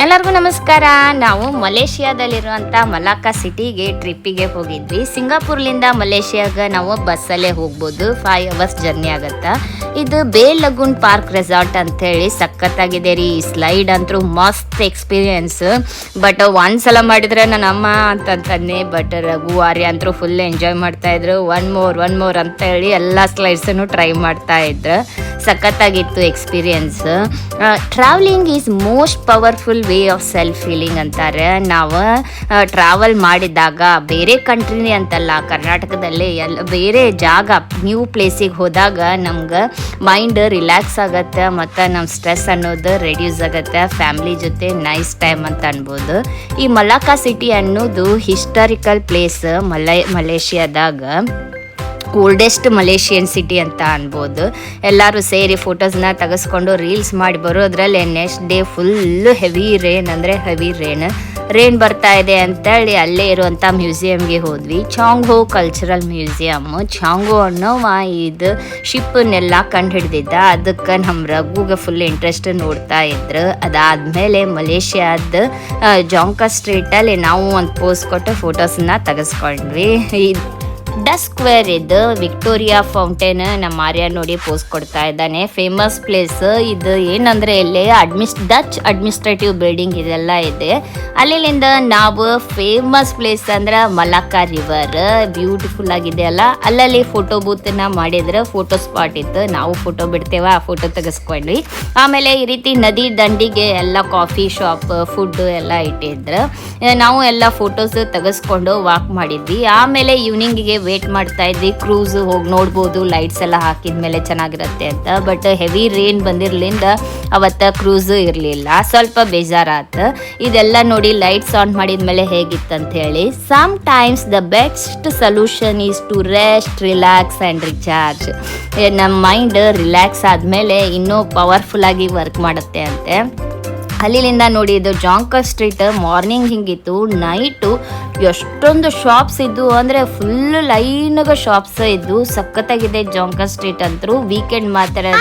ಎಲ್ಲರಿಗೂ ನಮಸ್ಕಾರ. ನಾವು ಮಲೇಷಿಯಾದಲ್ಲಿರುವಂಥ ಮಲಾಕಾ ಸಿಟಿಗೆ ಟ್ರಿಪ್ಪಿಗೆ ಹೋಗಿದ್ವಿ. ಸಿಂಗಾಪುರ್ಲಿಂದ ಮಲೇಷಿಯಾಗೆ ನಾವು ಬಸ್ಸಲ್ಲೇ ಹೋಗ್ಬೋದು. 5 ಅವರ್ಸ್ ಜರ್ನಿ ಆಗುತ್ತೆ. ಇದು ಬೇ ಲಗೂನ್ ಪಾರ್ಕ್ ರೆಸಾರ್ಟ್ ಅಂಥೇಳಿ ಸಖತ್ತಾಗಿದೆ ರೀ. ಈ ಸ್ಲೈಡ್ ಅಂತೂ ಮಸ್ತ್ ಎಕ್ಸ್ಪೀರಿಯನ್ಸ್. ಬಟ್ ಒಂದ್ಸಲ ಮಾಡಿದ್ರೆ ನನ್ನ ಅಮ್ಮ ಅಂತಂತಂದೆ. ಬಟ್ ರಘು ಆರ್ಯ ಅಂತೂ ಫುಲ್ ಎಂಜಾಯ್ ಮಾಡ್ತಾಯಿದ್ರು. ಒನ್ ಮೋರ್ ಅಂತ ಹೇಳಿ ಎಲ್ಲ ಸ್ಲೈಡ್ಸನ್ನು ಟ್ರೈ ಮಾಡ್ತಾಯಿದ್ರು. ಸಖತ್ತಾಗಿತ್ತು experience. Travelling is most powerful way of self feeling ಅಂತಾರೆ. ನಾವು ಟ್ರಾವೆಲ್ ಮಾಡಿದಾಗ ಬೇರೆ ಕಂಟ್ರಿನೇ ಅಂತಲ್ಲ, ಕರ್ನಾಟಕದಲ್ಲಿ ಬೇರೆ ಜಾಗ ನ್ಯೂ ಪ್ಲೇಸಿಗೆ ಹೋದಾಗ ನಮ್ಗೆ ಮೈಂಡ್ ರಿಲ್ಯಾಕ್ಸ್ ಆಗುತ್ತೆ ಮತ್ತು ನಮ್ಮ ಸ್ಟ್ರೆಸ್ ಅನ್ನೋದು ರೆಡ್ಯೂಸ್ ಆಗುತ್ತೆ. ಫ್ಯಾಮ್ಲಿ ಜೊತೆ ನೈಸ್ ಟೈಮ್ ಅಂತ ಅನ್ಬೋದು. ಈ ಮಲಾಕಾ ಸಿಟಿ ಅನ್ನೋದು ಹಿಸ್ಟಾರಿಕಲ್ ಪ್ಲೇಸ್ ಮಲೇಷಿಯಾದಾಗ. ಓಲ್ಡೆಸ್ಟ್ ಮಲೇಷಿಯನ್ ಸಿಟಿ ಅಂತ ಅನ್ಬೋದು. ಎಲ್ಲರೂ ಸೇರಿ ಫೋಟೋಸ್ನ ತೆಗೆಸ್ಕೊಂಡು ರೀಲ್ಸ್ ಮಾಡಿ ಬರೋದ್ರಲ್ಲಿ next day full heavy rain ಬರ್ತಾ ಇದೆ ಅಂತೇಳಿ ಅಲ್ಲೇ ಇರುವಂಥ ಮ್ಯೂಸಿಯಮ್ಗೆ ಹೋದ್ವಿ. ಚಾಂಗ್-ಹೋ ಕಲ್ಚರಲ್ ಮ್ಯೂಸಿಯಮ್. ಚಾಂಗ್-ಹೋ ಅನ್ನೋವ ಇದು ಶಿಪ್ಪನ್ನೆಲ್ಲ ಕಂಡು ಹಿಡ್ದಿದ್ದ. ಅದಕ್ಕೆ ನಮ್ಮ ರಘುಗೆ ಫುಲ್ ಇಂಟ್ರೆಸ್ಟ್ ನೋಡ್ತಾ ಇದ್ರು. ಅದಾದಮೇಲೆ ಮಲೇಷಿಯಾದ ಜಾಂಕಾ ಸ್ಟ್ರೀಟಲ್ಲಿ ನಾವು ಒಂದು ಪೋಸ್ ಕೊಟ್ಟು ಫೋಟೋಸನ್ನ ತೆಗೆಸ್ಕೊಂಡ್ವಿ. ಡಸ್ ಸ್ಕ್ವೇರ್ ಇದು ವಿಕ್ಟೋರಿಯಾ ಫೌಂಟೇನ್. ನಮ್ಮ ಆರ್ಯ ನೋಡಿ ಪೋಸ್ ಕೊಡ್ತಾ ಇದ್ದಾನೆ. ಫೇಮಸ್ ಪ್ಲೇಸ್ ಇದು. ಏನಂದರೆ ಇಲ್ಲಿ ಡಚ್ ಅಡ್ಮಿನಿಸ್ಟ್ರೇಟಿವ್ ಬಿಲ್ಡಿಂಗ್ ಇದೆಲ್ಲ ಇದೆ. ಅಲ್ಲಿಂದ ನಾವು ಫೇಮಸ್ ಪ್ಲೇಸ್ ಅಂದ್ರೆ ಮಲಾಕಾ ರಿವರ್. ಬ್ಯೂಟಿಫುಲ್ ಆಗಿದೆ ಅಲ್ಲ. ಅಲ್ಲಲ್ಲಿ ಫೋಟೋ ಬೂತನ್ನ ಮಾಡಿದ್ರೆ ಫೋಟೋ ಸ್ಪಾಟ್ ಇತ್ತು. ನಾವು ಫೋಟೋ ಬಿಡ್ತೇವೆ, ಆ ಫೋಟೋ ತೆಗೆಸ್ಕೊಂಡ್ವಿ. ಆಮೇಲೆ ಈ ರೀತಿ ನದಿ ದಂಡಿಗೆ ಎಲ್ಲ ಕಾಫಿ ಶಾಪ್, ಫುಡ್ ಎಲ್ಲ ಇಟ್ಟಿದ್ರು. ನಾವು ಎಲ್ಲ ಫೋಟೋಸ್ ತೆಗೆಸ್ಕೊಂಡು ವಾಕ್ ಮಾಡಿದ್ವಿ. ಆಮೇಲೆ ಈವ್ನಿಂಗಿಗೆ ವೇಟ್ ಮಾಡ್ತಾ ಇದ್ವಿ. ಕ್ರೂಸ್ ಹೋಗಿ ನೋಡ್ಬೋದು, ಲೈಟ್ಸ್ ಎಲ್ಲ ಹಾಕಿದ್ಮೇಲೆ ಚೆನ್ನಾಗಿರುತ್ತೆ ಅಂತ. ಬಟ್ ಹೆವಿ ರೇನ್ ಬಂದಿರ್ಲಿಂದ ಅವತ್ತ ಕ್ರೂಸ್ ಇರಲಿಲ್ಲ. ಸ್ವಲ್ಪ ಬೇಜಾರಾತ. ಇದೆಲ್ಲ ನೋಡಿ ಲೈಟ್ಸ್ ಆನ್ ಮಾಡಿದ್ಮೇಲೆ ಹೇಗಿತ್ತಂತ ಹೇಳಿ. Sometimes the best solution is to rest, relax and recharge. ನಮ್ಮ ಮೈಂಡ್ ರಿಲ್ಯಾಕ್ಸ್ ಆದಮೇಲೆ ಇನ್ನೂ ಪವರ್ಫುಲ್ ಆಗಿ ವರ್ಕ್ ಮಾಡುತ್ತೆ ಅಂತೆ. ಅಲ್ಲಿಂದ ನೋಡಿ ಇದು ಜಾಂಕಾ ಸ್ಟ್ರೀಟ್ ಮಾರ್ನಿಂಗ್ ಹಿಂಗಿತ್ತು. ನೈಟು ಎಷ್ಟೊಂದು ಶಾಪ್ಸ್ ಇದ್ದು ಅಂದರೆ ಫುಲ್ ಲೈನಾಗ ಶಾಪ್ಸ್ ಇದ್ದು. ಸಖತ್ತಾಗಿದೆ ಜಾಂಕಾ ಸ್ಟ್ರೀಟ್ ಅಂತೂ. ವೀಕೆಂಡ್ ಮಾತ್ರ